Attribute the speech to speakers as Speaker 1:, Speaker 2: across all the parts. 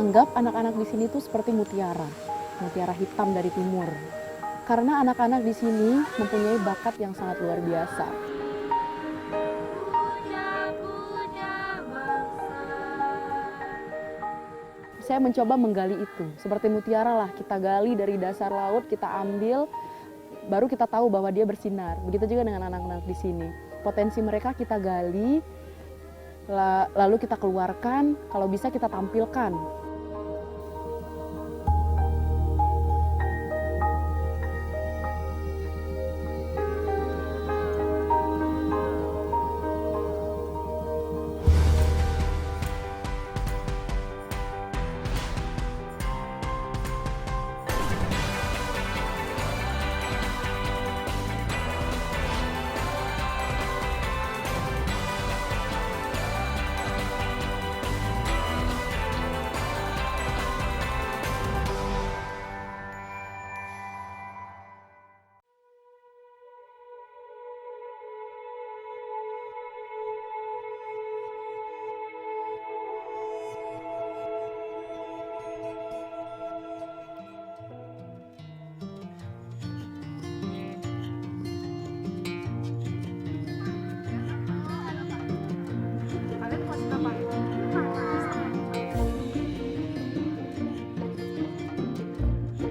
Speaker 1: anggap anak-anak di sini tuh seperti mutiara hitam dari timur. Karena anak-anak di sini mempunyai bakat yang sangat luar biasa. Saya mencoba menggali itu, seperti mutiara lah, kita gali dari dasar laut, kita ambil, baru kita tahu bahwa dia bersinar. Begitu juga dengan anak-anak di sini. Potensi mereka kita gali, lalu kita keluarkan, kalau bisa kita tampilkan.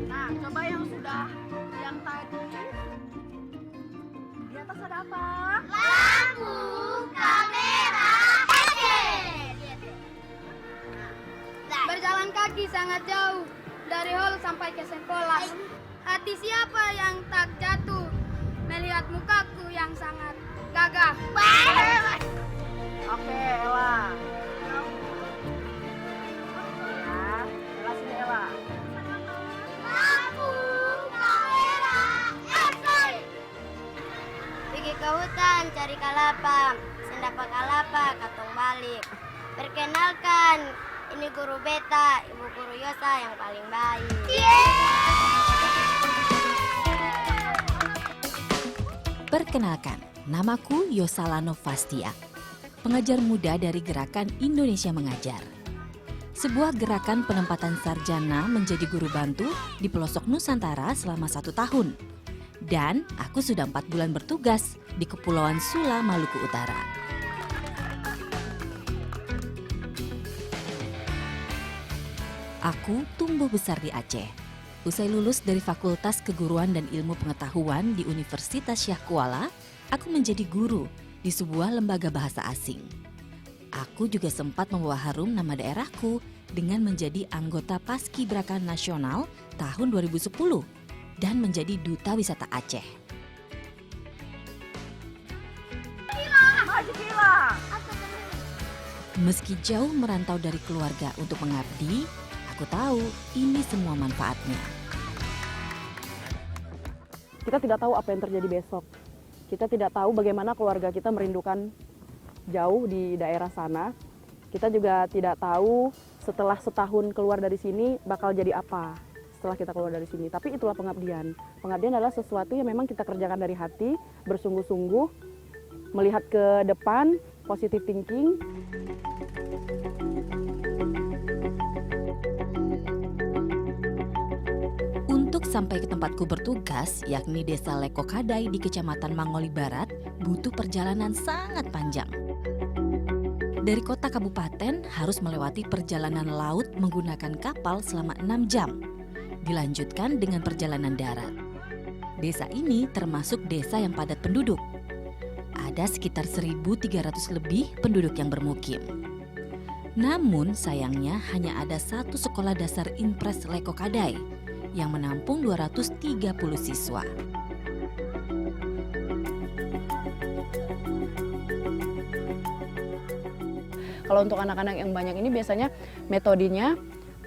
Speaker 1: Nah, coba yang sudah, yang tadi. Di atas ada apa?
Speaker 2: Lampu, kamera, action!
Speaker 3: Berjalan kaki sangat jauh dari hall sampai ke sekolah. Hati siapa yang tak jatuh melihat mukaku yang sangat gagah?
Speaker 1: Oke, Ella. Ya, Ella sini Ella.
Speaker 2: Lampu, kamera, action!
Speaker 3: Pergi ke hutan cari kalapa, sendapat kalapa katong balik. Perkenalkan, ini guru beta, ibu guru Yosa yang paling baik.
Speaker 4: Perkenalkan, namaku Yosalano Fastia, pengajar muda dari Gerakan Indonesia Mengajar. Sebuah gerakan penempatan sarjana menjadi guru bantu di pelosok Nusantara selama 1 tahun. Dan aku sudah 4 bulan bertugas di Kepulauan Sula, Maluku Utara. Aku tumbuh besar di Aceh. Usai lulus dari Fakultas Keguruan dan Ilmu Pengetahuan di Universitas Syah Kuala, aku menjadi guru di sebuah lembaga bahasa asing. Aku juga sempat membawa harum nama daerahku dengan menjadi anggota Paskibraka Nasional tahun 2010 dan menjadi Duta Wisata Aceh.
Speaker 1: Maju gila.
Speaker 4: Meski jauh merantau dari keluarga untuk mengabdi, aku tahu ini semua manfaatnya.
Speaker 1: Kita tidak tahu apa yang terjadi besok. Kita tidak tahu bagaimana keluarga kita merindukan jauh di daerah sana. Kita juga tidak tahu setelah setahun keluar dari sini bakal jadi apa setelah kita keluar dari sini. Tapi itulah pengabdian. Pengabdian adalah sesuatu yang memang kita kerjakan dari hati, bersungguh-sungguh, melihat ke depan, positive thinking.
Speaker 4: Untuk sampai ke tempatku bertugas, yakni Desa Lekokadai di Kecamatan Mangoli Barat, butuh perjalanan sangat panjang. Dari kota kabupaten harus melewati perjalanan laut menggunakan kapal selama 6 jam. Dilanjutkan dengan perjalanan darat. Desa ini termasuk desa yang padat penduduk. Ada sekitar 1.300 lebih penduduk yang bermukim. Namun sayangnya hanya ada 1 sekolah dasar Impres Lekokadai yang menampung 230 siswa.
Speaker 1: Kalau untuk anak-anak yang banyak ini biasanya metodenya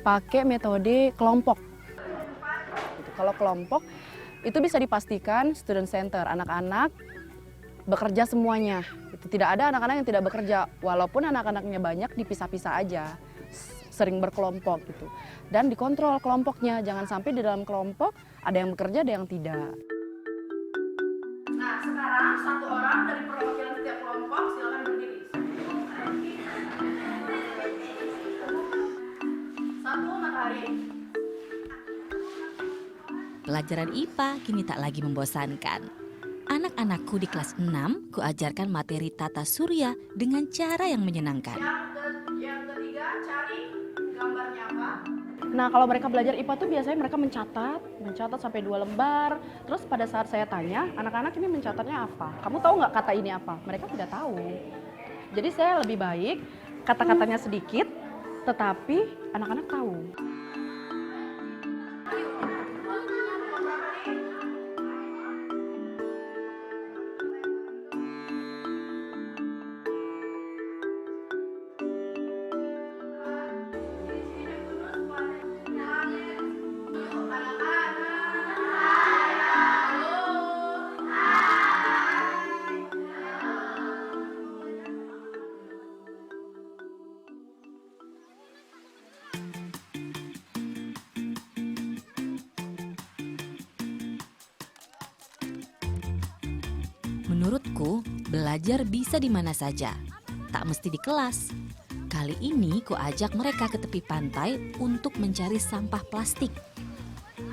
Speaker 1: pakai metode kelompok. Kalau kelompok itu bisa dipastikan student center, anak-anak bekerja semuanya. Itu tidak ada anak-anak yang tidak bekerja, walaupun anak-anaknya banyak dipisah-pisah aja, sering berkelompok gitu. Dan dikontrol kelompoknya, jangan sampai di dalam kelompok ada yang bekerja, ada yang tidak. Nah, sekarang 1 orang dari perwakilan setiap kelompok silakan berdiri. 1
Speaker 4: Pelajaran IPA kini tak lagi membosankan. Anak-anakku di kelas 6 kuajarkan materi tata surya dengan cara yang menyenangkan.
Speaker 1: Yang ketiga, cari gambarnya apa? Nah, kalau mereka belajar IPA tuh biasanya mereka mencatat sampai 2 lembar. Terus pada saat saya tanya, anak-anak ini mencatatnya apa? Kamu tahu nggak kata ini apa? Mereka tidak tahu. Jadi saya lebih baik kata-katanya sedikit, tetapi anak-anak tahu.
Speaker 4: Menurutku, belajar bisa di mana saja, tak mesti di kelas. Kali ini ku ajak mereka ke tepi pantai untuk mencari sampah plastik.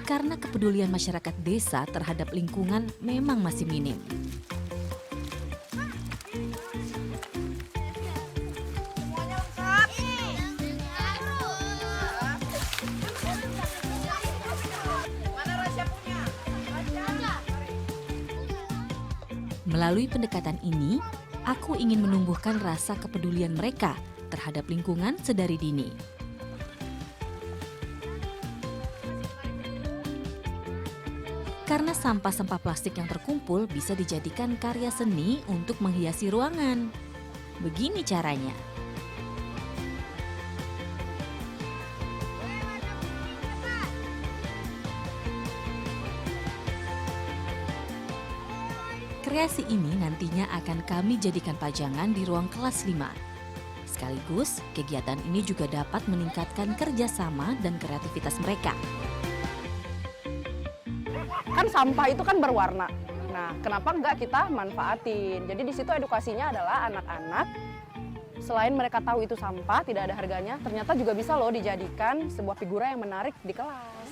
Speaker 4: Karena kepedulian masyarakat desa terhadap lingkungan memang masih minim. Melalui pendekatan ini, aku ingin menumbuhkan rasa kepedulian mereka terhadap lingkungan sedari dini. Karena sampah-sampah plastik yang terkumpul bisa dijadikan karya seni untuk menghiasi ruangan. Begini caranya. Kreasi ini nantinya akan kami jadikan pajangan di ruang kelas 5. Sekaligus, kegiatan ini juga dapat meningkatkan kerjasama dan kreativitas mereka.
Speaker 1: Kan sampah itu kan berwarna. Nah, kenapa enggak kita manfaatin? Jadi di situ edukasinya adalah anak-anak selain mereka tahu itu sampah, tidak ada harganya, ternyata juga bisa loh dijadikan sebuah figura yang menarik di kelas.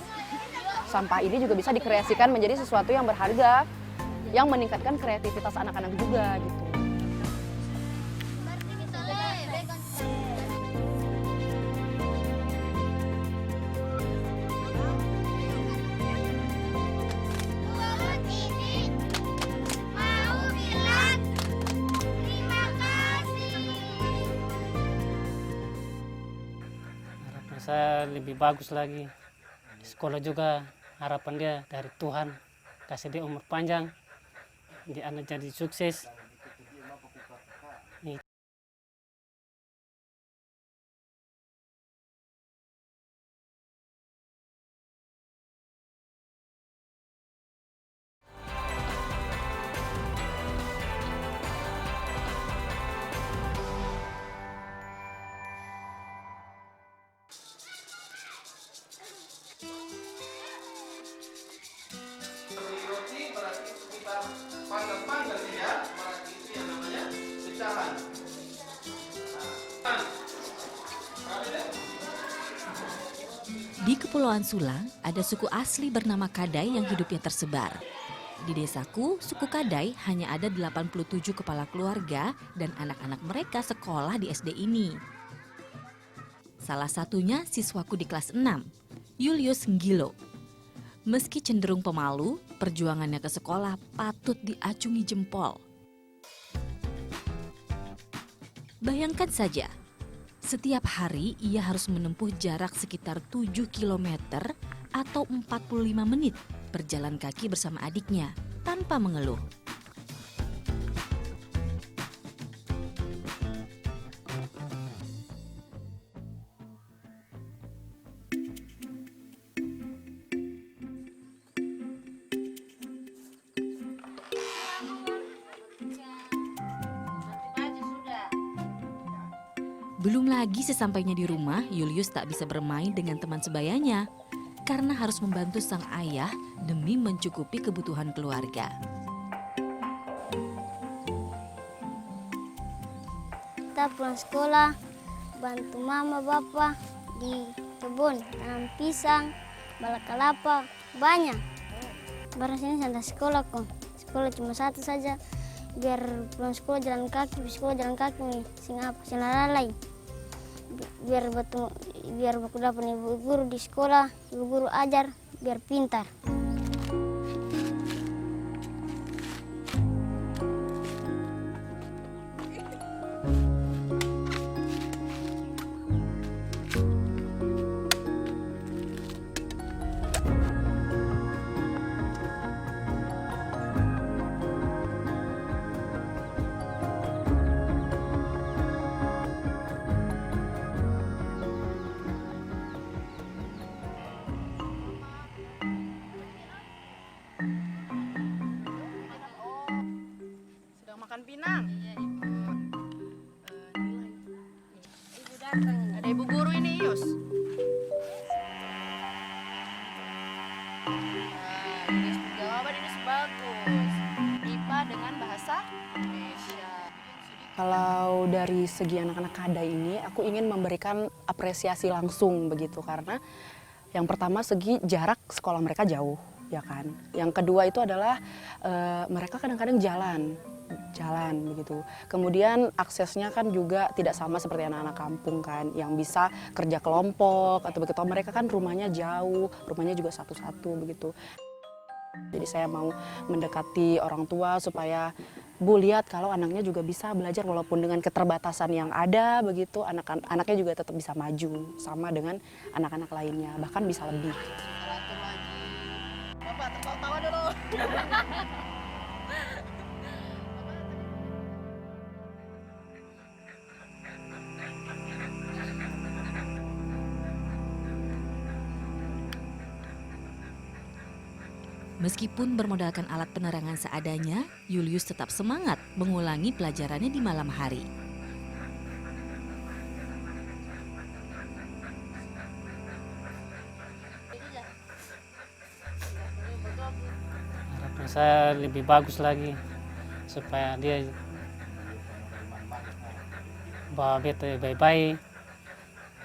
Speaker 1: Sampah ini juga bisa dikreasikan menjadi sesuatu yang berharga, yang meningkatkan kreativitas anak-anak juga gitu.
Speaker 5: Harapan saya lebih bagus lagi. Di sekolah juga harapan dia dari Tuhan kasih dia umur panjang, dia anak jadi sukses.
Speaker 4: Di Kepulauan Sulang, ada suku asli bernama Kadai yang hidupnya tersebar. Di desaku, suku Kadai hanya ada 87 kepala keluarga dan anak-anak mereka sekolah di SD ini. Salah satunya siswaku di kelas 6, Julius Nggilo. Meski cenderung pemalu, perjuangannya ke sekolah patut diacungi jempol. Bayangkan saja, setiap hari ia harus menempuh jarak sekitar 7 km atau 45 menit berjalan kaki bersama adiknya tanpa mengeluh. Belum lagi sesampainya di rumah, Julius tak bisa bermain dengan teman sebayanya karena harus membantu sang ayah demi mencukupi kebutuhan keluarga.
Speaker 3: Kita pulang sekolah, bantu mama, bapak di kebun, tanam pisang, bala kelapa, banyak. Baru sini sampai sekolah kok. Sekolah cuma satu saja. Biar pulang sekolah jalan kaki, nih. Sing apa? Sing lalai. Biar baku dapat ibu guru di sekolah, ibu guru ajar, biar pintar.
Speaker 1: Sedang makan pinang.
Speaker 3: Ibu datang.
Speaker 1: Ada ibu guru ini, Yus. Jawaban ini bagus. IPA dengan bahasa Indonesia. Kalau dari segi anak-anak Kadai ini, aku ingin memberikan apresiasi langsung begitu karena yang pertama segi jarak sekolah mereka jauh, ya kan. Yang kedua itu adalah mereka kadang-kadang jalan begitu. Kemudian aksesnya kan juga tidak sama seperti anak-anak kampung kan, yang bisa kerja kelompok atau begitu. Mereka kan rumahnya jauh, rumahnya juga satu-satu begitu. Jadi saya mau mendekati orang tua supaya Bu lihat kalau anaknya juga bisa belajar walaupun dengan keterbatasan yang ada begitu, anaknya juga tetap bisa maju sama dengan anak-anak lainnya, bahkan bisa lebih. Bapak tertawa dulu.
Speaker 4: Meskipun bermodalkan alat penerangan seadanya, Julius tetap semangat mengulangi pelajarannya di malam hari.
Speaker 5: Harapan saya lebih bagus lagi supaya dia bawa beta baik-baik.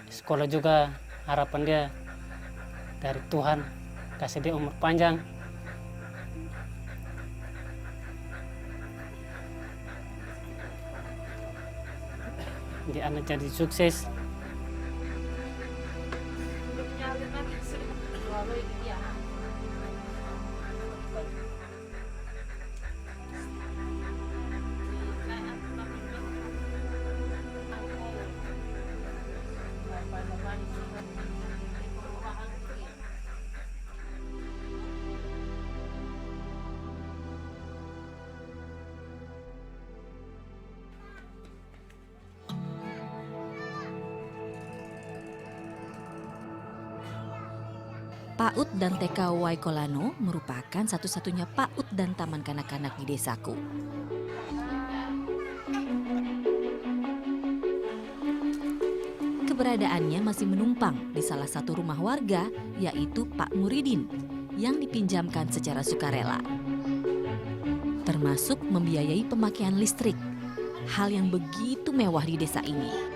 Speaker 5: Di sekolah juga harapan dia dari Tuhan kasih dia umur panjang. Dia anak jadi sukses.
Speaker 4: PAUD dan TK Waikolano merupakan satu-satunya PAUD dan taman kanak-kanak di desaku. Keberadaannya masih menumpang di salah satu rumah warga, yaitu Pak Muridin, yang dipinjamkan secara sukarela. Termasuk membiayai pemakaian listrik, hal yang begitu mewah di desa ini.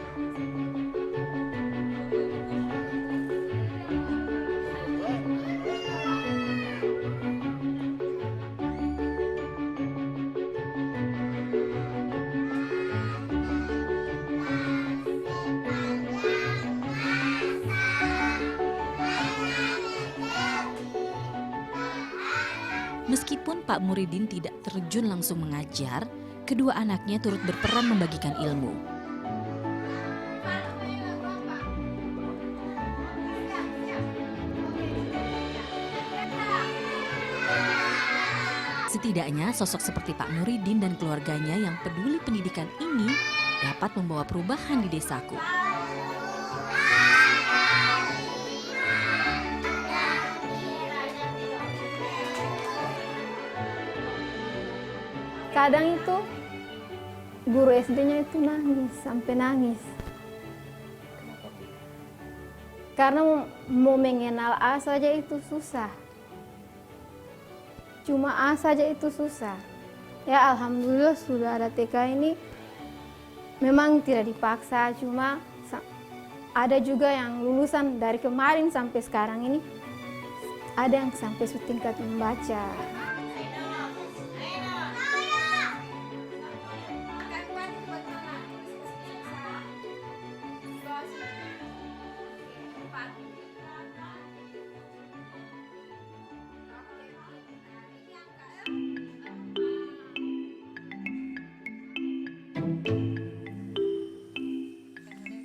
Speaker 4: Meskipun Pak Muridin tidak terjun langsung mengajar, kedua anaknya turut berperan membagikan ilmu. Setidaknya sosok seperti Pak Muridin dan keluarganya yang peduli pendidikan ini dapat membawa perubahan di desaku.
Speaker 6: Kadang itu guru SD-nya itu nangis, sampai nangis. Karena mau mengenal A saja itu susah. Cuma A saja itu susah. Ya alhamdulillah sudah ada TK ini. Memang tidak dipaksa, cuma Ada juga yang lulusan dari kemarin sampai sekarang ini, ada yang sampai tingkat membaca.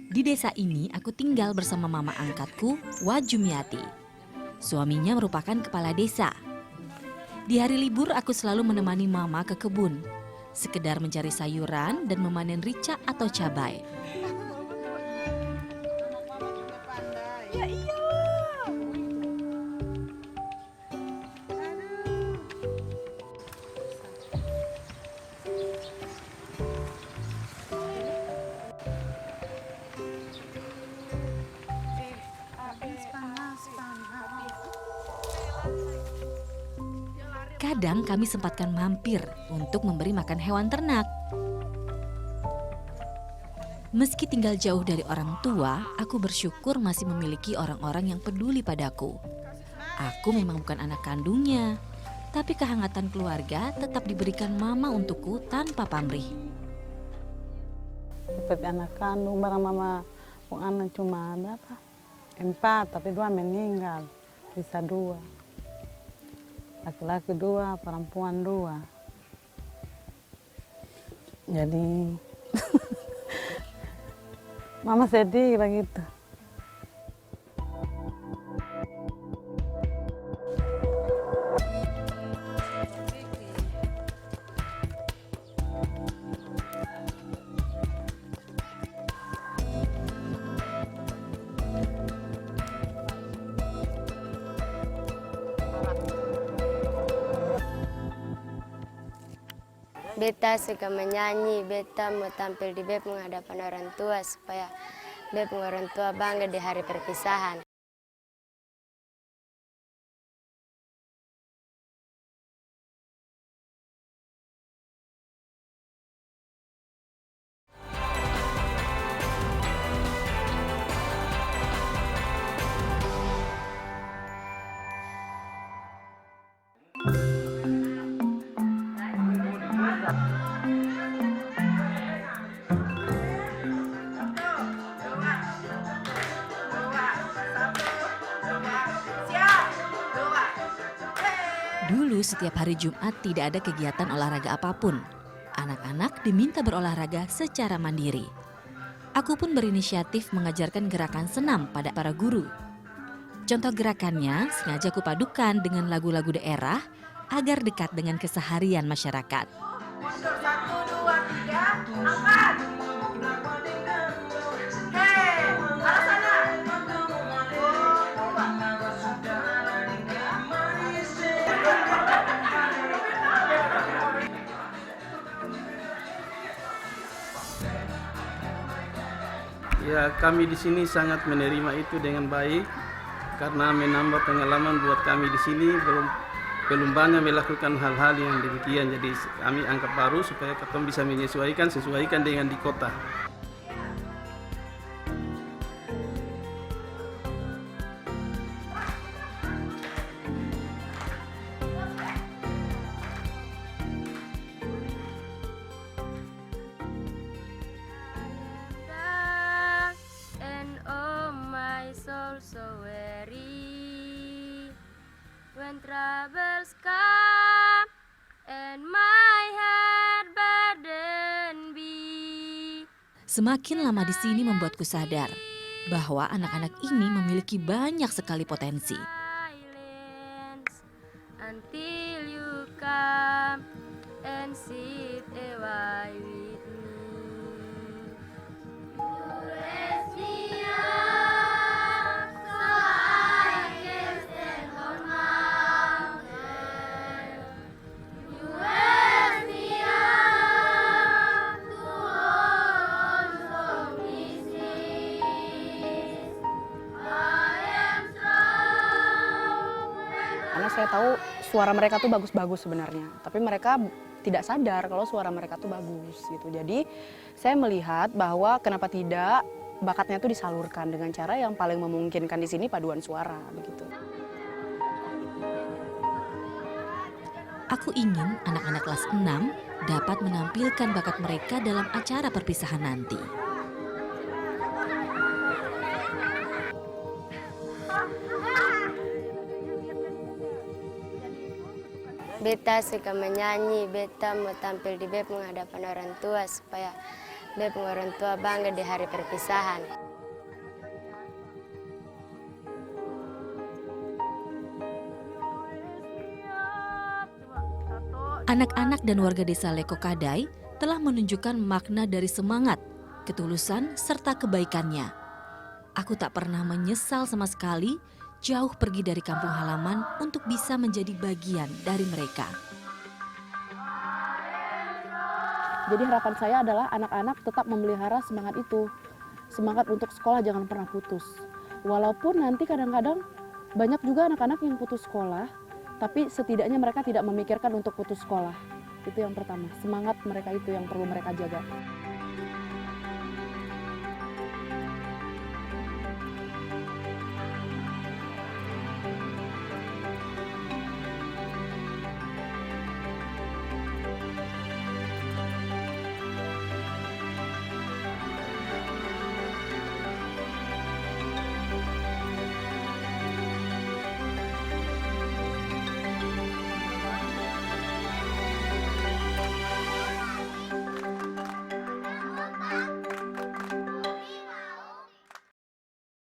Speaker 4: Di desa ini aku tinggal bersama mama angkatku, Wajumiati. Suaminya merupakan kepala desa. Di hari libur aku selalu menemani mama ke kebun, sekedar mencari sayuran dan memanen rica atau cabai. Kadang kami sempatkan mampir untuk memberi makan hewan ternak. Meski tinggal jauh dari orang tua, aku bersyukur masih memiliki orang-orang yang peduli padaku. Aku memang bukan anak kandungnya, tapi kehangatan keluarga tetap diberikan mama untukku tanpa pamrih.
Speaker 7: Seperti anak kandung, barang mama pun anak cuma berapa? 4, tapi 2 meninggal, sisa 2. Laki-laki 2, perempuan 2. Jadi mama sedih begitu.
Speaker 3: Beta suka menyanyi, beta mau tampil di bep menghadapan orang tua supaya bep orang tua bangga di hari perpisahan.
Speaker 4: Dulu setiap hari Jumat tidak ada kegiatan olahraga apapun. Anak-anak diminta berolahraga secara mandiri. Aku pun berinisiatif mengajarkan gerakan senam pada para guru. Contoh gerakannya sengaja kupadukan dengan lagu-lagu daerah agar dekat dengan keseharian masyarakat.
Speaker 8: Mundur 1, 2, 3, angkat. Hei, arah sana.
Speaker 9: Ya, kami di sini sangat menerima itu dengan baik karena menambah pengalaman buat kami di sini belum banyak melakukan hal-hal yang demikian. Jadi kami anggap baru supaya kita bisa sesuaikan dengan di kota.
Speaker 3: So weary when troubles come and my head burden be.
Speaker 4: Semakin lama di sini membuatku sadar bahwa anak-anak ini memiliki banyak sekali potensi.
Speaker 3: Silence until you come and sit a while with me. You raise me up so I can stand on mountain. You raise me up to walk on stormy seas. I am strong when
Speaker 1: Karena saya tahu suara mereka tuh bagus-bagus sebenarnya, tapi mereka tidak sadar kalau suara mereka tuh bagus gitu. Jadi saya melihat bahwa kenapa tidak bakatnya itu disalurkan dengan cara yang paling memungkinkan di sini paduan suara begitu.
Speaker 4: Aku ingin anak-anak kelas 6 dapat menampilkan bakat mereka dalam acara perpisahan nanti.
Speaker 3: Beta suka menyanyi, beta mau tampil di BEP menghadapan orang tua supaya BEP orang tua bangga di hari perpisahan.
Speaker 4: Anak-anak dan warga desa Lekokadai telah menunjukkan makna dari semangat, ketulusan, serta kebaikannya. Aku tak pernah menyesal sama sekali jauh pergi dari kampung halaman untuk bisa menjadi bagian dari mereka.
Speaker 1: Jadi harapan saya adalah anak-anak tetap memelihara semangat itu. Semangat untuk sekolah jangan pernah putus. Walaupun nanti kadang-kadang banyak juga anak-anak yang putus sekolah, tapi setidaknya mereka tidak memikirkan untuk putus sekolah. Itu yang pertama, semangat mereka itu yang perlu mereka jaga.